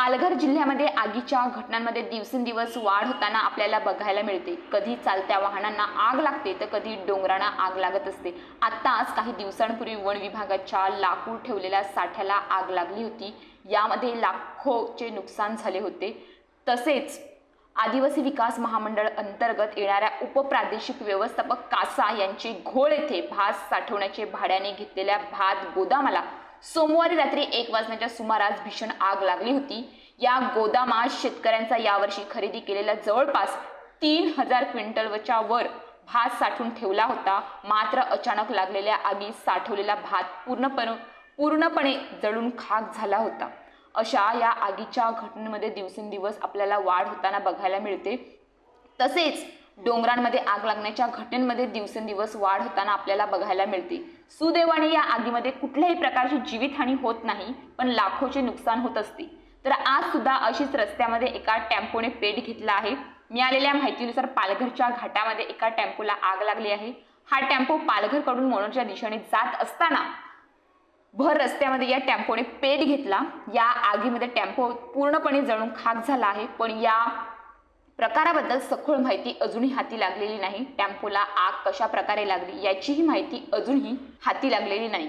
पालघर जिल्ह्यामध्ये आगीच्या घटनांमध्ये दिवसेंदिवस वाढ होताना आपल्याला बघायला मिळते। कधी चालत्या वाहनांना आग लागते तर कधी डोंगरांना आग लागत असते। आत्ताच काही दिवसांपूर्वी वन विभागाच्या लाकूड ठेवलेल्या साठ्याला आग लागली होती। यामध्ये लाखोचे नुकसान झाले होते। तसेच आदिवासी विकास महामंडळ अंतर्गत येणाऱ्या उपप्रादेशिक व्यवस्थापक कासा यांचे घोळ येथे भात साठवण्याचे भाड्याने घेतलेल्या भात गोदामाला सोमवारी रात्री 1 वाजण्याच्या सुमारास भीषण आग लागली होती। या गोदामात शेतकऱ्यांचा यावर्षी खरेदी केलेला जवळपास 3000 क्विंटलच्या वर भात साठवून ठेवला होता। मात्र अचानक लागलेल्या आगीत साठवलेला भात पूर्णपणे जळून खाक झाला होता। अशा या आगीच्या घटनेमध्ये दिवसेंदिवस आपल्याला वाढ होताना बघायला मिळते। तसेच डोंगरांमध्ये आग लागण्याच्या घटनेमध्ये दिवसेंदिवस वाढ होताना आपल्याला बघायला मिळते। सुदैवाने या आगीमध्ये कुठल्याही प्रकारची जीवितहानी होत नाही, पण लाखोचे नुकसान होत असते। तर आज सुद्धा अशीच रस्त्यामध्ये एका टेम्पोने पेट घेतला आहे। मिळालेल्या माहितीनुसार पालघरच्या घाटामध्ये एका टेम्पोला आग लागली आहे। हा टेम्पो पालघरकडून मनोरच्या दिशेने जात असताना भर रस्त्यामध्ये या टेम्पोने पेट घेतला। या आगीमध्ये टेम्पो पूर्णपणे जळून खाक झाला आहे, पण या प्रकाराबद्दल सखोल माहिती अजूनही हाती लागलेली नाही। टेम्पोला आग कशा प्रकारे लागली याचीही माहिती अजूनही हाती लागलेली नाही।